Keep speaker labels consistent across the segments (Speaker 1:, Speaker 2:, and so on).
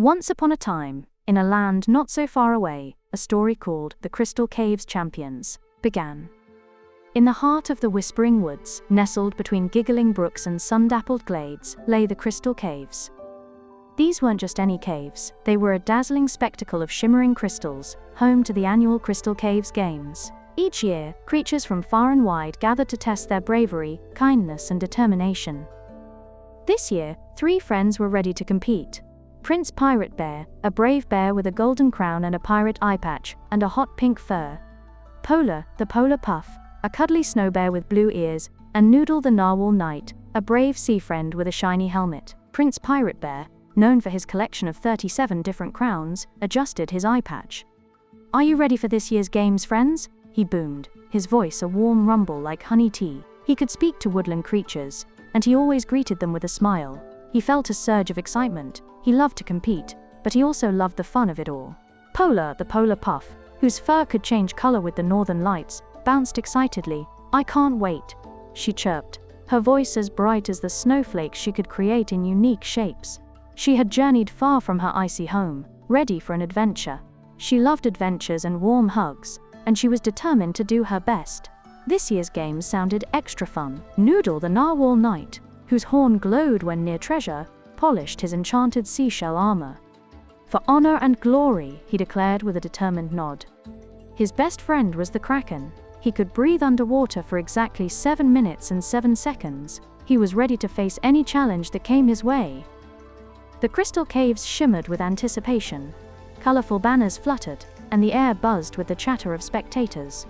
Speaker 1: Once upon a time, in a land not so far away, a story called The Crystal Caves Champions began. In the heart of the Whispering Woods, nestled between giggling brooks and sun-dappled glades, lay the Crystal Caves. These weren't just any caves, they were a dazzling spectacle of shimmering crystals, home to the annual Crystal Caves Games. Each year, creatures from far and wide gathered to test their bravery, kindness, and determination. This year, 3 friends were ready to compete. Prince Pirate Bear, a brave bear with a golden crown and a pirate eyepatch, and a hot pink fur. Pola the Polar Puff, a cuddly snow bear with blue ears, and Noodle the Narwhal Knight, a brave sea friend with a shiny helmet. Prince Pirate Bear, known for his collection of 37 different crowns, adjusted his eyepatch. "Are you ready for this year's games, friends?" he boomed, his voice a warm rumble like honey tea. He could speak to woodland creatures, and he always greeted them with a smile. He felt a surge of excitement. He loved to compete, but he also loved the fun of it all. Pola the Polar Puff, whose fur could change color with the northern lights, bounced excitedly. "I can't wait," she chirped, her voice as bright as the snowflakes she could create in unique shapes. She had journeyed far from her icy home, ready for an adventure. She loved adventures and warm hugs, and she was determined to do her best. This year's games sounded extra fun. Noodle the Narwhal Knight, whose horn glowed when near treasure, polished his enchanted seashell armor. "For honor and glory," he declared with a determined nod. His best friend was the Kraken. He could breathe underwater for exactly 7 minutes and 7 seconds. He was ready to face any challenge that came his way. The crystal caves shimmered with anticipation. Colorful banners fluttered, and the air buzzed with the chatter of spectators.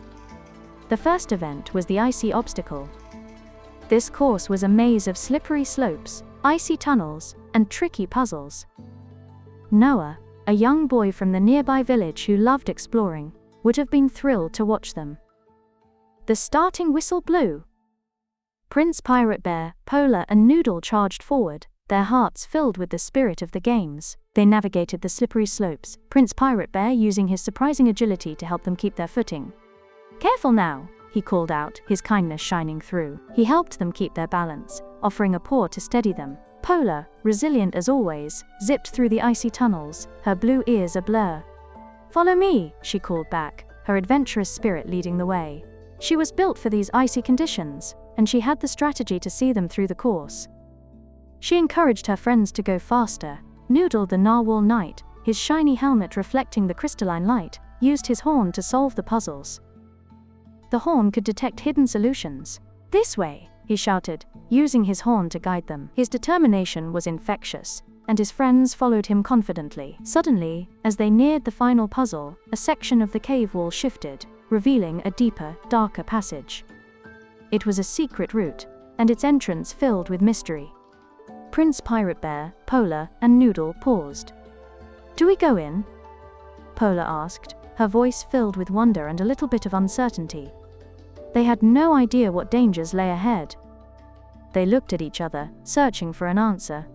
Speaker 1: The first event was the icy obstacle. This course was a maze of slippery slopes, icy tunnels, and tricky puzzles. Noah, a young boy from the nearby village who loved exploring, would have been thrilled to watch them. The starting whistle blew. Prince Pirate Bear, Pola, and Noodle charged forward, their hearts filled with the spirit of the games. They navigated the slippery slopes, Prince Pirate Bear using his surprising agility to help them keep their footing. "Careful now," he called out, his kindness shining through. He helped them keep their balance, offering a paw to steady them. Pola, resilient as always, zipped through the icy tunnels, her blue ears ablur. "Follow me," she called back, her adventurous spirit leading the way. She was built for these icy conditions, and she had the strategy to see them through the course. She encouraged her friends to go faster. Noodle the Narwhal Knight, his shiny helmet reflecting the crystalline light, used his horn to solve the puzzles. The horn could detect hidden solutions. "This way," he shouted, using his horn to guide them. His determination was infectious, and his friends followed him confidently. Suddenly, as they neared the final puzzle, a section of the cave wall shifted, revealing a deeper, darker passage. It was a secret route, and its entrance filled with mystery. Prince Pirate Bear, Pola, and Noodle paused. "Do we go in?" Pola asked, her voice filled with wonder and a little bit of uncertainty. They had no idea what dangers lay ahead. They looked at each other, searching for an answer.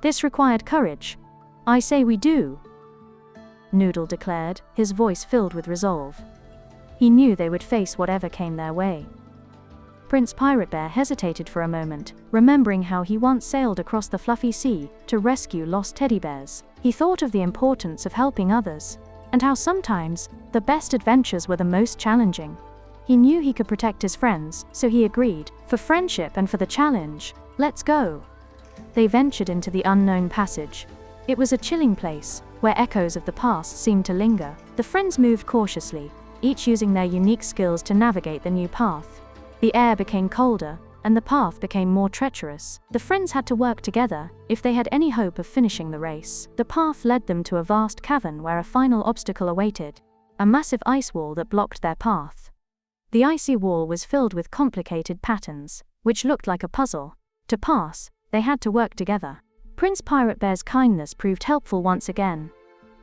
Speaker 1: "This required courage. I say we do," Noodle declared, his voice filled with resolve. He knew they would face whatever came their way. Prince Pirate Bear hesitated for a moment, remembering how he once sailed across the fluffy sea to rescue lost teddy bears. He thought of the importance of helping others, and how sometimes the best adventures were the most challenging. He knew he could protect his friends, so he agreed. "For friendship and for the challenge, let's go." They ventured into the unknown passage. It was a chilling place, where echoes of the past seemed to linger. The friends moved cautiously, each using their unique skills to navigate the new path. The air became colder, and the path became more treacherous. The friends had to work together if they had any hope of finishing the race. The path led them to a vast cavern where a final obstacle awaited, a massive ice wall that blocked their path. The icy wall was filled with complicated patterns, which looked like a puzzle. To pass, they had to work together. Prince Pirate Bear's kindness proved helpful once again.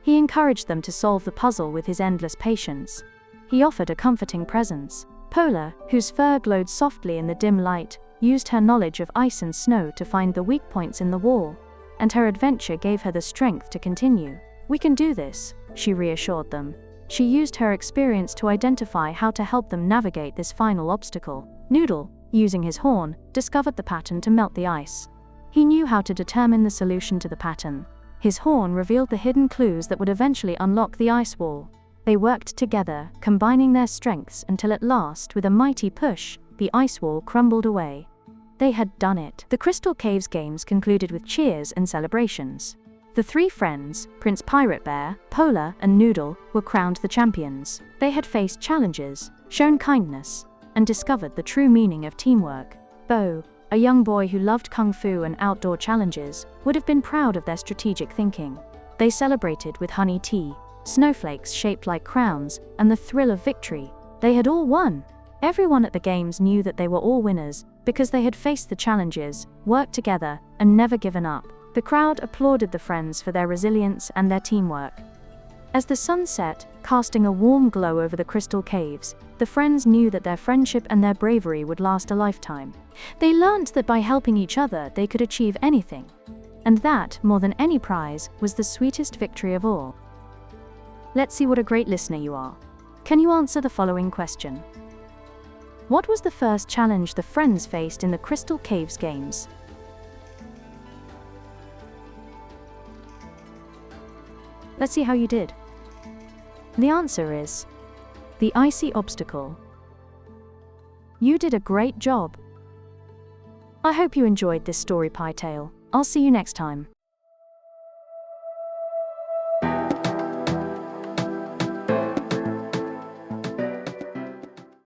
Speaker 1: He encouraged them to solve the puzzle with his endless patience. He offered a comforting presence. Pola, whose fur glowed softly in the dim light, used her knowledge of ice and snow to find the weak points in the wall, and her adventure gave her the strength to continue. "We can do this," she reassured them. She used her experience to identify how to help them navigate this final obstacle. Noodle, using his horn, discovered the pattern to melt the ice. He knew how to determine the solution to the pattern. His horn revealed the hidden clues that would eventually unlock the ice wall. They worked together, combining their strengths until at last, with a mighty push, the ice wall crumbled away. They had done it. The Crystal Caves games concluded with cheers and celebrations. The three friends, Prince Pirate Bear, Pola, and Noodle, were crowned the champions. They had faced challenges, shown kindness, and discovered the true meaning of teamwork. Bo, a young boy who loved kung fu and outdoor challenges, would have been proud of their strategic thinking. They celebrated with honey tea, snowflakes shaped like crowns, and the thrill of victory. They had all won. Everyone at the games knew that they were all winners, because they had faced the challenges, worked together, and never given up. The crowd applauded the friends for their resilience and their teamwork. As the sun set, casting a warm glow over the crystal caves, the friends knew that their friendship and their bravery would last a lifetime. They learned that by helping each other they could achieve anything. And that, more than any prize, was the sweetest victory of all. Let's see what a great listener you are. Can you answer the following question? What was the first challenge the friends faced in the Crystal Caves games? Let's see how you did. The answer is the icy obstacle. You did a great job. I hope you enjoyed this story pie tale. I'll see you next time.